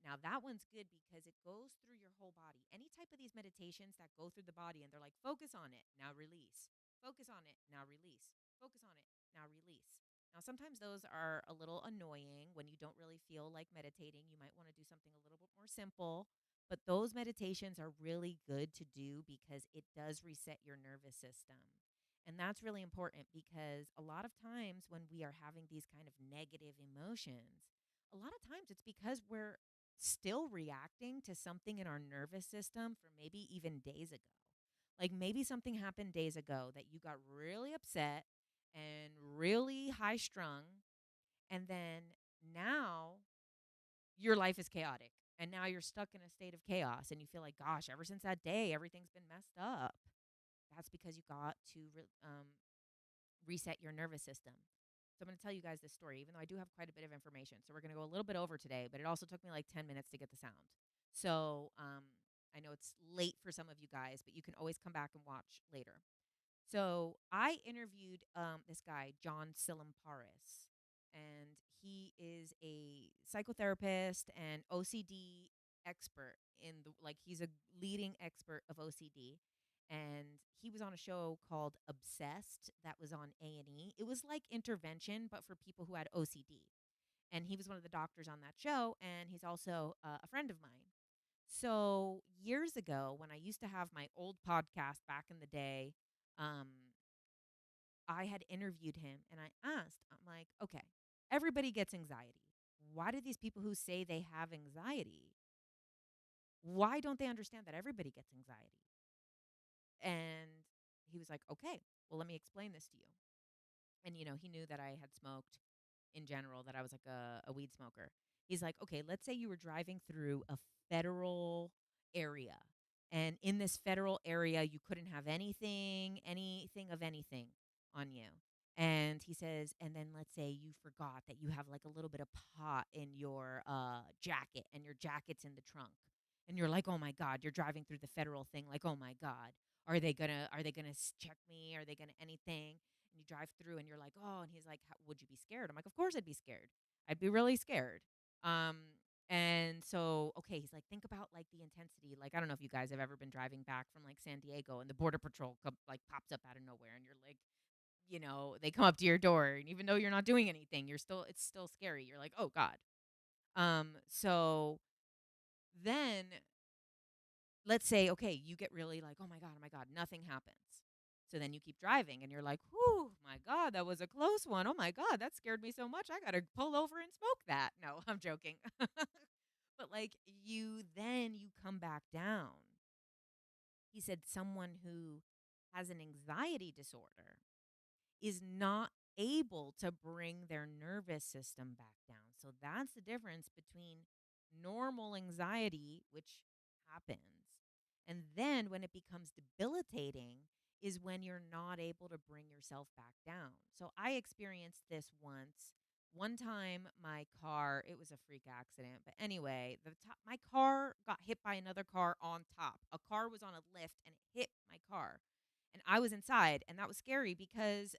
Now that one's good because it goes through your whole body. Any type of these meditations that go through the body and they're like, focus on it, now release. Focus on it, now release. Focus on it, now release. Now, sometimes those are a little annoying when you don't really feel like meditating. You might want to do something a little bit more simple. But those meditations are really good to do because it does reset your nervous system. And that's really important because a lot of times when we are having these kind of negative emotions, a lot of times it's because we're still reacting to something in our nervous system for maybe even days ago. Like maybe something happened days ago that you got really upset and really high strung. And then now your life is chaotic. And now you're stuck in a state of chaos and you feel like, gosh, ever since that day, everything's been messed up. That's because you got to reset your nervous system. So I'm going to tell you guys this story, even though I do have quite a bit of information. So we're going to go a little bit over today, but it also took me like 10 minutes to get the sound. So I know it's late for some of you guys, but you can always come back and watch later. So I interviewed this guy, John Silimparis, and he is a psychotherapist and OCD expert in the like he's a leading expert of OCD. And he was on a show called Obsessed that was on A&E. It was like intervention, but for people who had OCD. And he was one of the doctors on that show, and he's also a friend of mine. So years ago, when I used to have my old podcast back in the day, um, I had interviewed him and I asked, I'm like, okay, everybody gets anxiety. Why do these people who say they have anxiety, why don't they understand that everybody gets anxiety? And he was like, okay, well, let me explain this to you. And, he knew that I had smoked in general, that I was like a weed smoker. He's like, okay, let's say you were driving through a federal area. And in this federal area, you couldn't have anything of anything on you. And he says, and then let's say you forgot that you have like a little bit of pot in your jacket and your jacket's in the trunk. And you're like, oh my God, you're driving through the federal thing. Like, oh my God, are they gonna check me? Are they gonna anything? And you drive through and you're like, oh, and he's like, would you be scared? I'm like, of course I'd be scared. I'd be really scared. Um, and so, okay, he's like, think about like the intensity. Like, I don't know if you guys have ever been driving back from like San Diego and the border patrol like pops up out of nowhere and you're like, they come up to your door and even though you're not doing anything, it's still scary. You're like, oh God. So then let's say, okay, you get really like, oh my God, nothing happens. So then you keep driving and you're like, whew, my God, that was a close one. Oh my God, that scared me so much. I got to pull over and smoke that. No, I'm joking. But like you come back down. He said someone who has an anxiety disorder is not able to bring their nervous system back down. So that's the difference between normal anxiety, which happens, and then when it becomes debilitating is when you're not able to bring yourself back down. So I experienced this once. One time my car, it was a freak accident, but anyway, my car got hit by another car on top. A car was on a lift and it hit my car. And I was inside, and that was scary because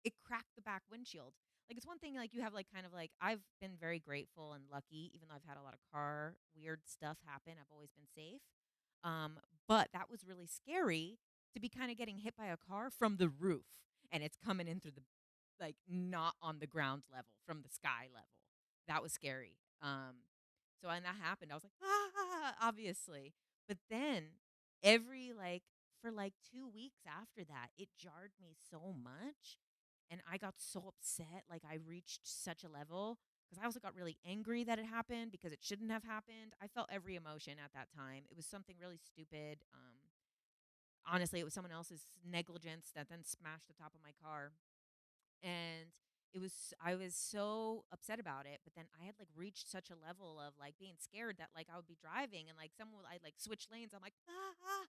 it cracked the back windshield. Like it's one thing like you have like kind of like I've been very grateful and lucky, even though I've had a lot of car weird stuff happen. I've always been safe. Um, but that was really scary to be kind of getting hit by a car from the roof and it's coming in through the like not on the ground level, from the sky level. That was scary. So when that happened, I was like, obviously. But then every like for like 2 weeks after that, it jarred me so much. And I got so upset. Like I reached such a level because I also got really angry that it happened because it shouldn't have happened. I felt every emotion at that time. It was something really stupid. Honestly, it was someone else's negligence that then smashed the top of my car. And I was so upset about it, but then I had like reached such a level of like being scared that like I would be driving and like someone would, I'd like switch lanes. I'm like, ah, ah,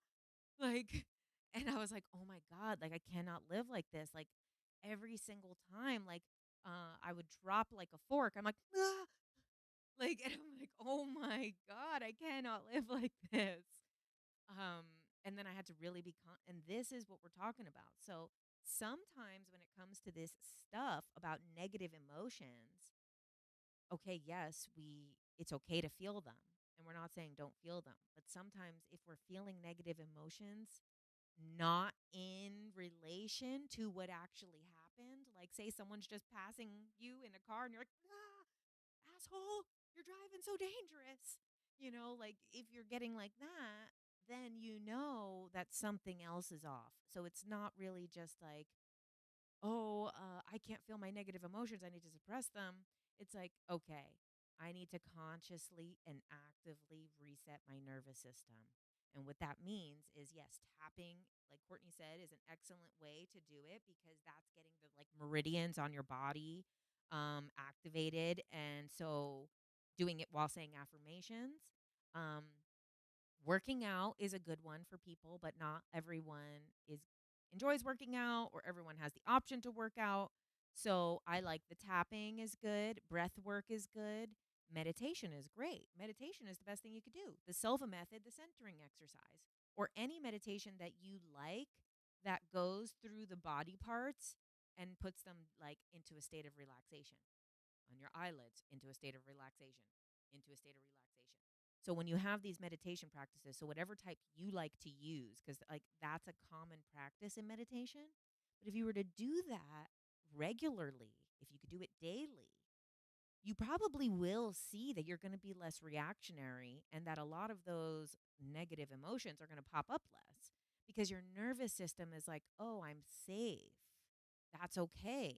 like, and I was like, oh my God, like I cannot live like this. Like every single time, like, I would drop like a fork. I'm like, ah, like, and I'm like, oh my God, I cannot live like this. Um, and then I had to really be and this is what we're talking about. So sometimes when it comes to this stuff about negative emotions, okay, yes, it's okay to feel them. And we're not saying don't feel them. But sometimes if we're feeling negative emotions, not in relation to what actually happened, like say someone's just passing you in a car and you're like, ah, asshole, you're driving so dangerous. Like if you're getting like that, then you know that something else is off. So it's not really just like, oh, I can't feel my negative emotions. I need to suppress them. It's like, okay, I need to consciously and actively reset my nervous system. And what that means is, yes, tapping, like Courtney said, is an excellent way to do it because that's getting the like meridians on your body activated. And so doing it while saying affirmations. Um, Working out is a good one for people, but not everyone is enjoys working out or everyone has the option to work out. So I like the tapping is good, breath work is good, meditation is great. Meditation is the best thing you could do. The Silva method, the centering exercise, or any meditation that you like that goes through the body parts and puts them like into a state of relaxation on your eyelids, into a state of relaxation, into a state of relaxation. So when you have these meditation practices, so whatever type you like to use, because like that's a common practice in meditation. But if you were to do that regularly, if you could do it daily, you probably will see that you're going to be less reactionary and that a lot of those negative emotions are going to pop up less because your nervous system is like, oh, I'm safe. That's okay.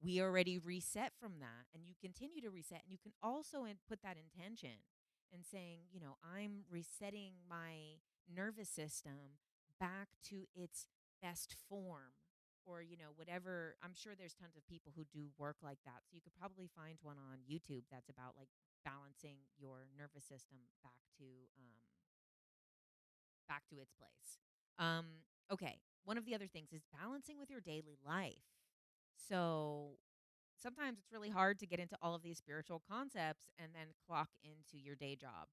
We already reset from that and you continue to reset. And you can also put that intention and saying, I'm resetting my nervous system back to its best form or whatever. I'm sure there's tons of people who do work like that, so you could probably find one on YouTube that's about like balancing your nervous system um back to its place. Okay, one of the other things is balancing with your daily life. So sometimes it's really hard to get into all of these spiritual concepts and then clock into your day job,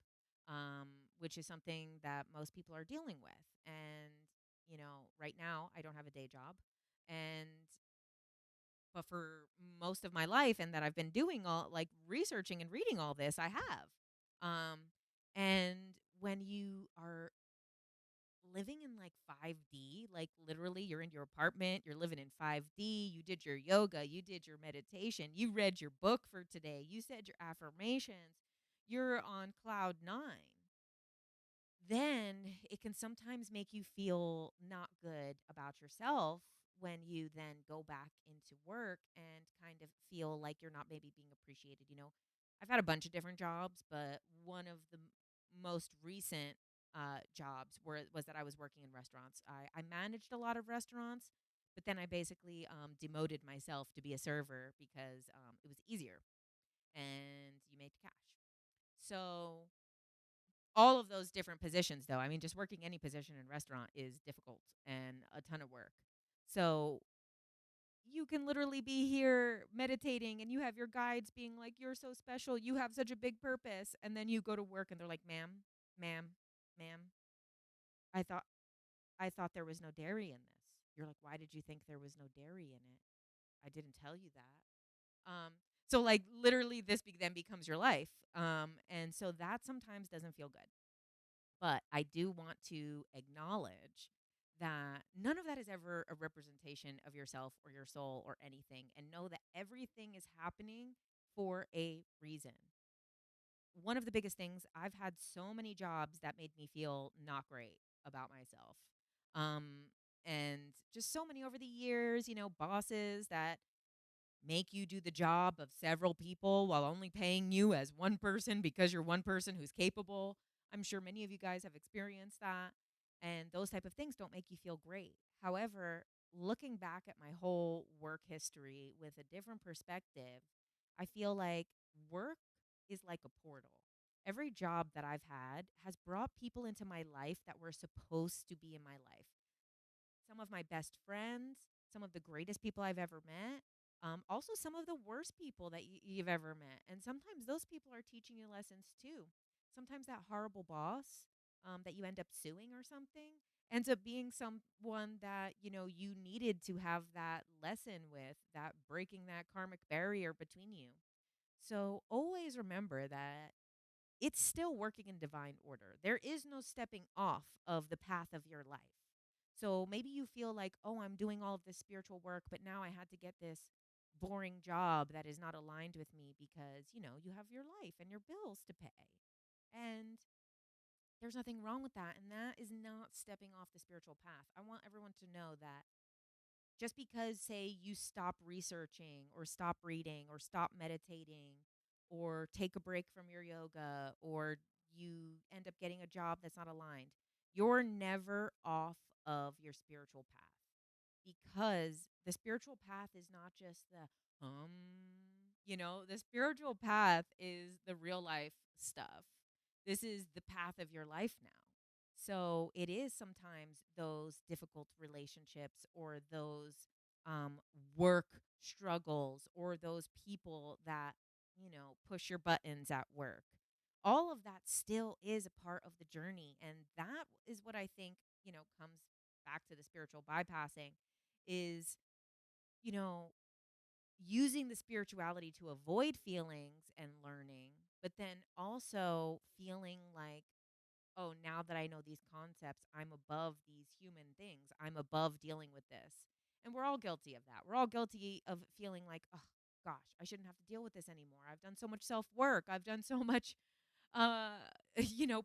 which is something that most people are dealing with. And, right now I don't have a day job. And, but for most of my life, and that I've been doing all like researching and reading all this, I have. Um, and when you are living in like 5D, like literally you're in your apartment, you're living in 5D, you did your yoga, you did your meditation, you read your book for today, you said your affirmations, you're on cloud 9. Then it can sometimes make you feel not good about yourself when you then go back into work and kind of feel like you're not maybe being appreciated. I've had a bunch of different jobs, but one of the most recent jobs was that I was working in restaurants. I managed a lot of restaurants, but then I basically demoted myself to be a server because it was easier and you made cash. So all of those different positions, though, I mean, just working any position in restaurant is difficult and a ton of work. So you can literally be here meditating and you have your guides being like, you're so special, you have such a big purpose, and then you go to work and they're like, ma'am, ma'am, ma'am, i thought I thought there was no dairy in this. You're like, why did you think there was no dairy in it? I didn't tell you that. So like literally this then becomes your life. And so that sometimes doesn't feel good. But I do want to acknowledge that none of that is ever a representation of yourself or your soul or anything. And know that everything is happening for a reason. One of the biggest things, I've had so many jobs that made me feel not great about myself. Um, and just so many over the years, bosses that make you do the job of several people while only paying you as one person because you're one person who's capable. I'm sure many of you guys have experienced that. And those type of things don't make you feel great. However, looking back at my whole work history with a different perspective, I feel like work is like a portal. Every job that I've had has brought people into my life that were supposed to be in my life. Some of my best friends, some of the greatest people I've ever met, also some of the worst people that you've ever met. And sometimes those people are teaching you lessons too. Sometimes that horrible boss that you end up suing or something ends up being someone that you needed to have that lesson with, that breaking that karmic barrier between you. So always remember that it's still working in divine order. There is no stepping off of the path of your life. So maybe you feel like, oh, I'm doing all of this spiritual work, but now I had to get this boring job that is not aligned with me because, you have your life and your bills to pay. And there's nothing wrong with that. And that is not stepping off the spiritual path. I want everyone to know that just because, say, you stop researching or stop reading or stop meditating or take a break from your yoga or you end up getting a job that's not aligned, you're never off of your spiritual path, because the spiritual path is not just the spiritual path is the real life stuff. This is the path of your life now. So it is sometimes those difficult relationships or those um, work struggles or those people that, push your buttons at work. All of that still is a part of the journey. And that is what I think, comes back to the spiritual bypassing is, you know, using the spirituality to avoid feelings and learning, but then also feeling like, oh, now that I know these concepts, I'm above these human things. I'm above dealing with this. And we're all guilty of that. We're all guilty of feeling like, oh, gosh, I shouldn't have to deal with this anymore. I've done so much self work. I've done so much, uh,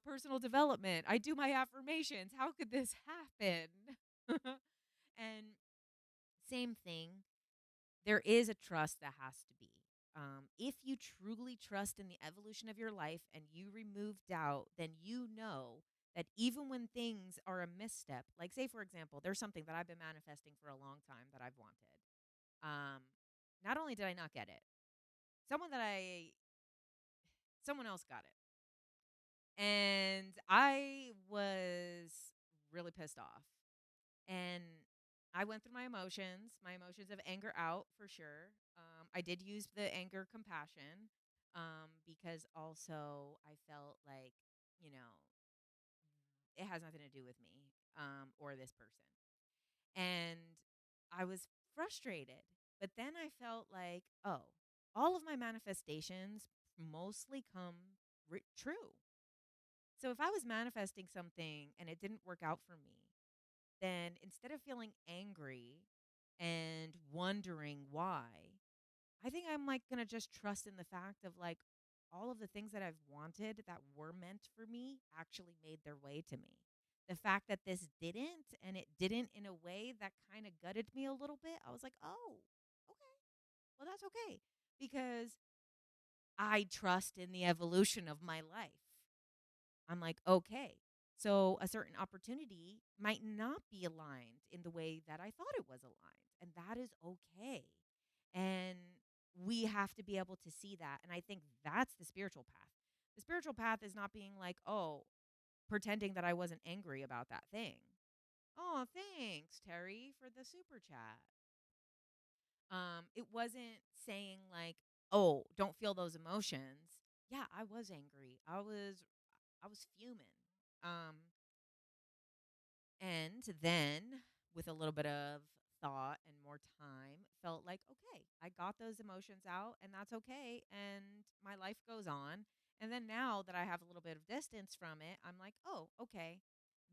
personal development. I do my affirmations. How could this happen? And same thing, there is a trust that has to be. If you truly trust in the evolution of your life and you remove doubt, then you know that even when things are a misstep, like say, for example, there's something that I've been manifesting for a long time that I've wanted. Um, not only did I not get it, someone that someone else got it. And I was really pissed off. And I went through my emotions of anger out for sure. I did use the anger compassion because also I felt like, you know, it has nothing to do with me or this person. And I was frustrated. But then I felt like, oh, all of my manifestations mostly come true. So if I was manifesting something and it didn't work out for me, then instead of feeling angry and wondering why, I think I'm like going to just trust in the fact of like all of the things that I've wanted that were meant for me actually made their way to me. The fact that this didn't, and it didn't in a way that kind of gutted me a little bit, I was like, oh, okay, well, that's okay. Because I trust in the evolution of my life. I'm like, okay. So a certain opportunity might not be aligned in the way that I thought it was aligned. And that is okay. And we have to be able to see that. And I think that's the spiritual path. The spiritual path is not being like, oh, pretending that I wasn't angry about that thing. Oh, thanks, Terry, for the super chat. It wasn't saying like, oh, don't feel those emotions. Yeah, I was angry. I was fuming. Um, and then with a little bit of thought and more time, felt like, okay, I got those emotions out and that's okay. And my life goes on. And then now that I have a little bit of distance from it, I'm like, oh, okay,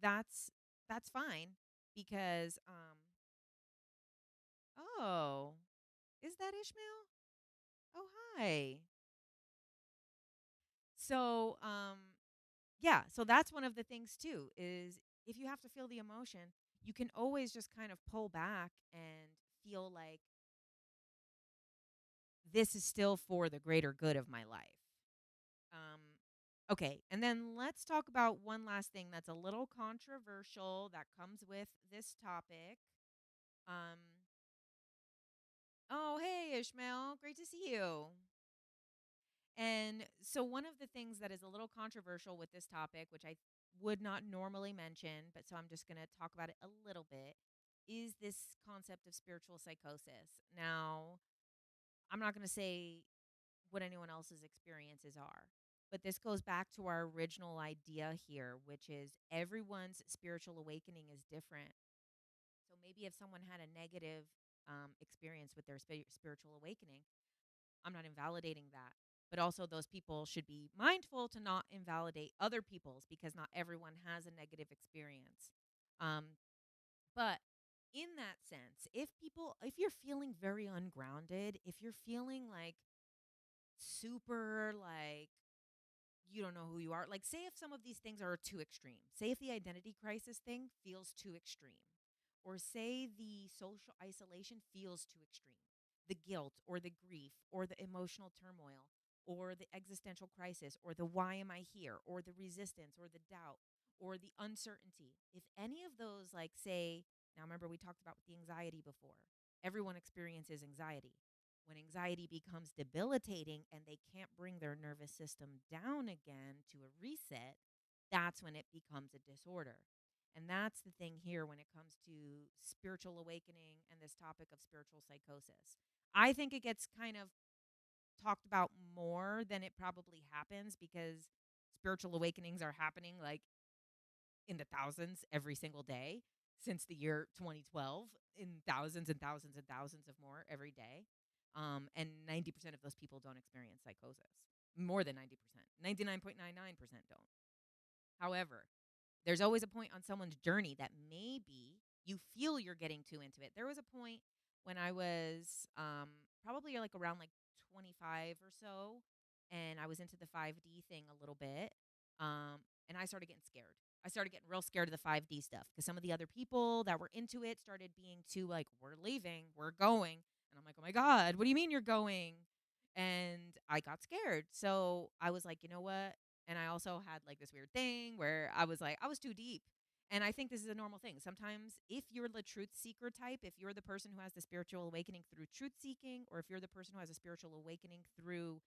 that's that's fine because oh, is that Ishmael? Oh, hi. So, yeah, so that's one of the things too is if you have to feel the emotion, you can always just kind of pull back and feel like this is still for the greater good of my life. Um, okay, and then let's talk about one last thing that's a little controversial that comes with this topic. Um, oh, hey, Ishmael. Great to see you. And so, one of the things that is a little controversial with this topic, which I would not normally mention, but so I'm just going to talk about it a little bit, is this concept of spiritual psychosis. Now, I'm not going to say what anyone else's experiences are, but this goes back to our original idea here, which is everyone's spiritual awakening is different. So, maybe if someone had a negative experience with their spiritual awakening, I'm not invalidating that. But also, those people should be mindful to not invalidate other people's because not everyone has a negative experience. Um, but in that sense, if you're feeling very ungrounded, if you're feeling like super like you don't know who you are, like say if some of these things are too extreme, say if the identity crisis thing feels too extreme, or say the social isolation feels too extreme, the guilt or the grief or the emotional turmoil or the existential crisis or the why am I here or the resistance or the doubt or the uncertainty, if any of those, like say, now remember we talked about the anxiety before, everyone experiences anxiety. When anxiety becomes debilitating and they can't bring their nervous system down again to a reset, that's when it becomes a disorder. And that's the thing here when it comes to spiritual awakening and this topic of spiritual psychosis. I think it gets kind of talked about more than it probably happens because spiritual awakenings are happening like in the thousands every single day since the year 2012, in thousands and thousands and thousands of more every day. And 90% of those people don't experience psychosis. More than 90%. 99.99% don't. However, there's always a point on someone's journey that maybe you feel you're getting too into it. There was a point when I was probably like around like 25 or so, and I was into the 5D thing a little bit, and I started getting scared. I started getting real scared of the 5D stuff because some of the other people that were into it started being too like, we're leaving, we're going. And I'm like, oh my God, what do you mean you're going? And I got scared. So I was like, you know what? And I also had like this weird thing where I was like, I was too deep. And I think this is a normal thing. Sometimes, if you're the truth seeker type, if you're the person who has the spiritual awakening through truth seeking, or if you're the person who has a spiritual awakening through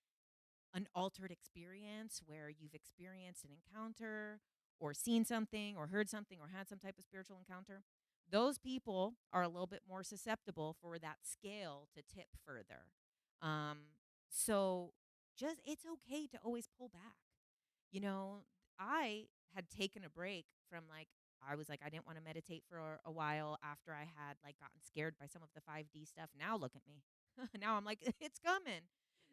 an altered experience where you've experienced an encounter or seen something or heard something or had some type of spiritual encounter, those people are a little bit more susceptible for that scale to tip further. Um, so just it's okay to always pull back. You know, I had taken a break from like I was like I didn't want to meditate for a while after I had like gotten scared by some of the 5D stuff. Now look at me. Now I'm like it's coming.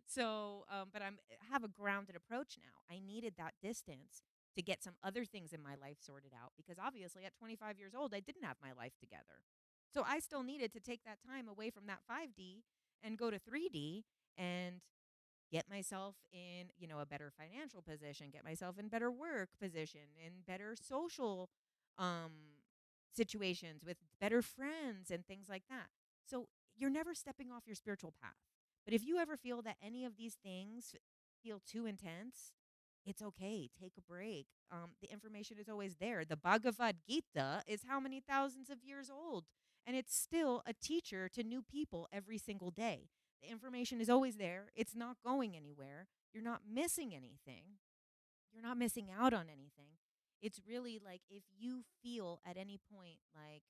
So, but I'm have a grounded approach now. I needed that distance to get some other things in my life sorted out because obviously at 25 years old I didn't have my life together. So I still needed to take that time away from that 5D and go to 3D and get myself in, you know, a better financial position, get myself in better work position, in better social situations with better friends and things like that. So you're never stepping off your spiritual path. But if you ever feel that any of these things feel too intense, it's okay. Take a break. The information is always there. The Bhagavad Gita is how many thousands of years old? And it's still a teacher to new people every single day. The information is always there. It's not going anywhere. You're not missing anything. You're not missing out on anything. It's really like if you feel at any point like,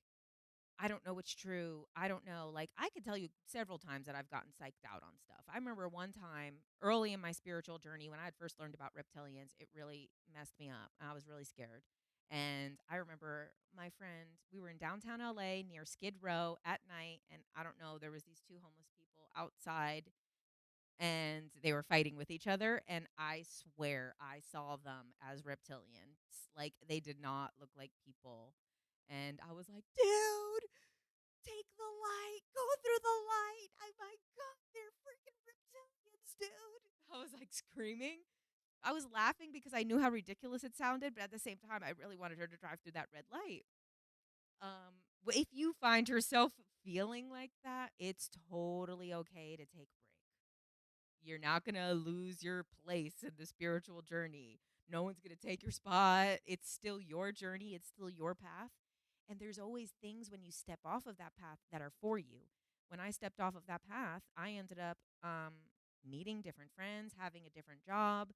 I don't know what's true. I don't know. Like, I could tell you several times that I've gotten psyched out on stuff. I remember one time early in my spiritual journey when I had first learned about reptilians, it really messed me up. I was really scared. And I remember my friend, we were in downtown LA near Skid Row at night. And I don't know, there was these two homeless people outside and they were fighting with each other. And I swear I saw them as reptilians. Like, they did not look like people. And I was like, dude, take the light. Go through the light. Oh my God, they're freaking reptilians, dude. I was like screaming. I was laughing because I knew how ridiculous it sounded, but at the same time, I really wanted her to drive through that red light. If you find yourself feeling like that, it's totally okay to take a break. You're not going to lose your place in the spiritual journey. No one's going to take your spot. It's still your journey, it's still your path. And there's always things when you step off of that path that are for you. When I stepped off of that path, I ended up meeting different friends, having a different job,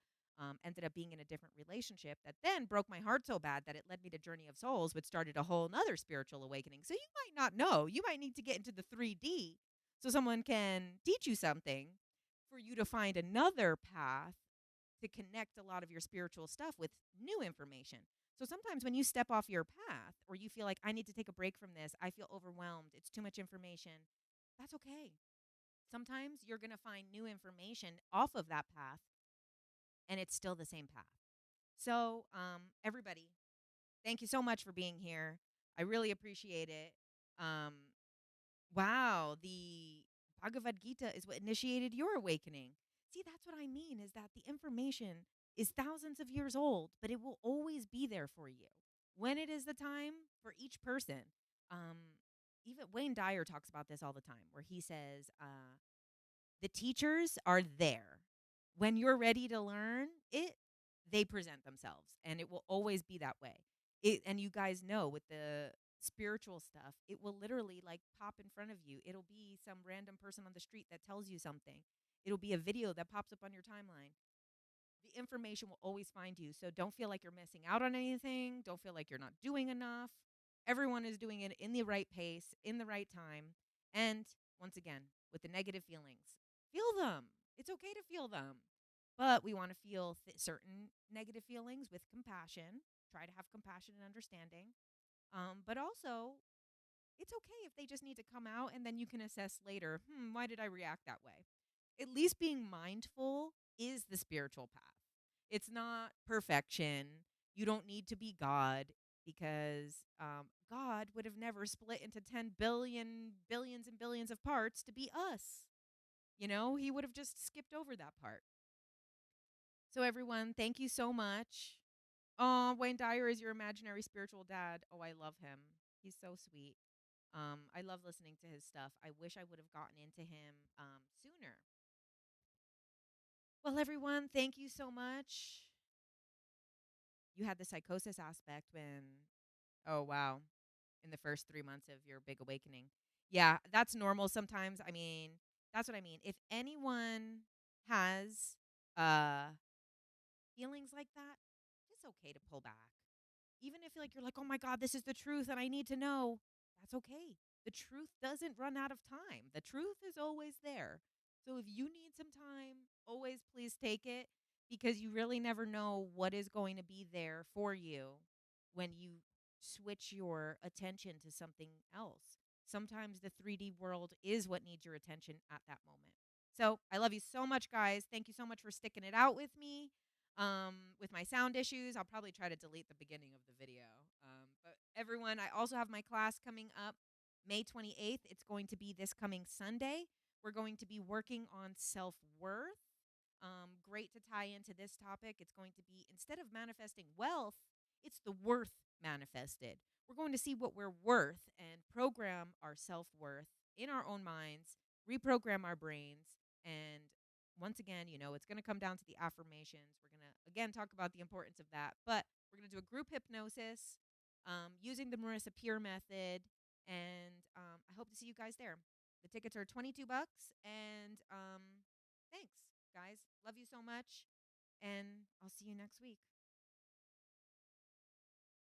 ended up being in a different relationship that then broke my heart so bad that it led me to Journey of Souls, which started a whole nother spiritual awakening. So you might not know. You might need to get into the 3D so someone can teach you something for you to find another path to connect a lot of your spiritual stuff with new information. So sometimes when you step off your path or you feel like I need to take a break from this, I feel overwhelmed, it's too much information, that's okay. Sometimes you're going to find new information off of that path and it's still the same path. So, everybody, thank you so much for being here. I really appreciate it. Um, wow, the Bhagavad Gita is what initiated your awakening. See, that's what I mean is that the information is thousands of years old, but it will always be there for you when it is the time for each person. Um, even Wayne Dyer talks about this all the time, where he says, the teachers are there. When you're ready to learn it, they present themselves, and it will always be that way. And you guys know with the spiritual stuff, it will literally like pop in front of you. It'll be some random person on the street that tells you something. It'll be a video that pops up on your timeline. The information will always find you. So don't feel like you're missing out on anything. Don't feel like you're not doing enough. Everyone is doing it in the right pace, in the right time. And once again, with the negative feelings, feel them. It's okay to feel them. But we want to feel certain negative feelings with compassion. Try to have compassion and understanding. But also, it's okay if they just need to come out and then you can assess later, why did I react that way? At least being mindful is the spiritual path. It's not perfection. You don't need to be God because God would have never split into 10 billion, billions and billions of parts to be us. You know, he would have just skipped over that part. So, everyone, thank you so much. Oh, Wayne Dyer is your imaginary spiritual dad. Oh, I love him. He's so sweet. I love listening to his stuff. I wish I would have gotten into him sooner. Well, everyone, thank you so much. You had the psychosis aspect when, oh, wow, in the first 3 months of your big awakening. Yeah, that's normal sometimes. I mean, that's what I mean. If anyone has feelings like that, it's okay to pull back. Even if like you're like, oh my God, this is the truth and I need to know, that's okay. The truth doesn't run out of time. The truth is always there. So if you need some time, always please take it because you really never know what is going to be there for you when you switch your attention to something else. Sometimes the 3D world is what needs your attention at that moment. So I love you so much, guys. Thank you so much for sticking it out with me. With my sound issues, I'll probably try to delete the beginning of the video. But everyone, I also have my class coming up May 28th. It's going to be this coming Sunday. We're going to be working on self-worth. Great to tie into this topic. It's going to be, instead of manifesting wealth, it's the worth manifested. We're going to see what we're worth and program our self-worth in our own minds, reprogram our brains, and once again, you know, it's going to come down to the affirmations. We're going to, again, talk about the importance of that. But we're going to do a group hypnosis using the Marissa Peer method. And I hope to see you guys there. The tickets are $22. And thanks, guys. Love you so much. And I'll see you next week.